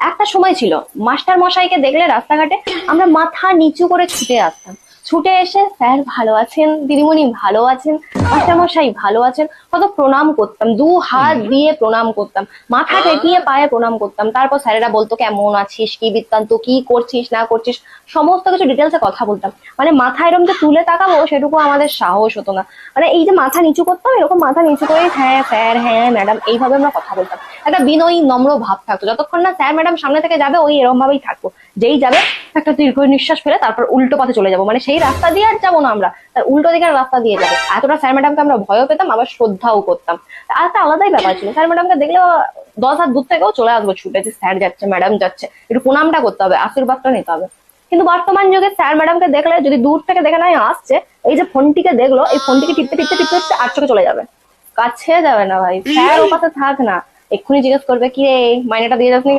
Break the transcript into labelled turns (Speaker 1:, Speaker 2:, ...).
Speaker 1: একটা সময় ছিল মাস্টার মশাইকে দেখলে রাস্তাঘাটে আমরা মাথা নিচু করে ছুটে আসতাম, ছুটে এসে স্যার ভালো আছেন, দিদিমণি ভালো আছেন, মাস্টার মশাই ভালো আছেন, কত প্রণাম করতাম, দু হাত দিয়ে প্রণাম করতাম, মাথা টেকিয়ে পায়ে প্রণাম করতাম। তারপর স্যারেরা বলতো কেমন আছিস, কি বৃত্তান্ত, কি করছিস না করছিস, সমস্ত কিছু ডিটেলসে কথা বলতাম। মানে মাথা এরকম যে তুলে তাকাবো সেটুকু আমাদের সাহস হতো না। মানে এই যে মাথা নিচু করতাম, এরকম মাথা নিচু করে হ্যাঁ স্যার হ্যাঁ ম্যাডাম এইভাবে আমরা কথা বলতাম। একটা বিনয়ী নম্র ভাব থাকতো, যতক্ষণ না স্যার ম্যাডাম সামনে থেকে যাবে ওই এরকম ভাবেই থাকবো। যেই যাবে একটা দীর্ঘ নিঃশ্বাস ফেলে তারপর উল্টো পথে চলে যাবো, মানে সেই রাস্তা দিয়ে আর যাবো না আমরা, তার উল্টো দিকের রাস্তা দিয়ে যাবো। এতটা স্যার ম্যাডামকে আমরা ভয়ও পেতাম, আবার শ্রদ্ধাও করতাম। আর একটা আলাদাই ব্যাপার ছিল, স্যার ম্যাডামকে দেখলে 10 হাত দূর থেকেও চলে আসবো ছুটে, যে স্যার যাচ্ছে ম্যাডাম যাচ্ছে, একটু প্রণামটা করতে হবে, আশীর্বাদটা নিতে হবে। কিন্তু বর্তমান যুগে স্যার ম্যাডামকে দেখলে যদি দূর থেকে দেখে নাই আসছে, এই যে ফোনটিকে দেখলো, এই ফোনটিকে টিপতে টিপতে টিপতে টিপতে আর চোখে চলে যাবে, কাছে যাবে না ভাই। স্যার ও পাশে থাক না, এক্ষুনি জিজ্ঞেস করবে কি রে মাইনেটা দিয়ে যাসনি।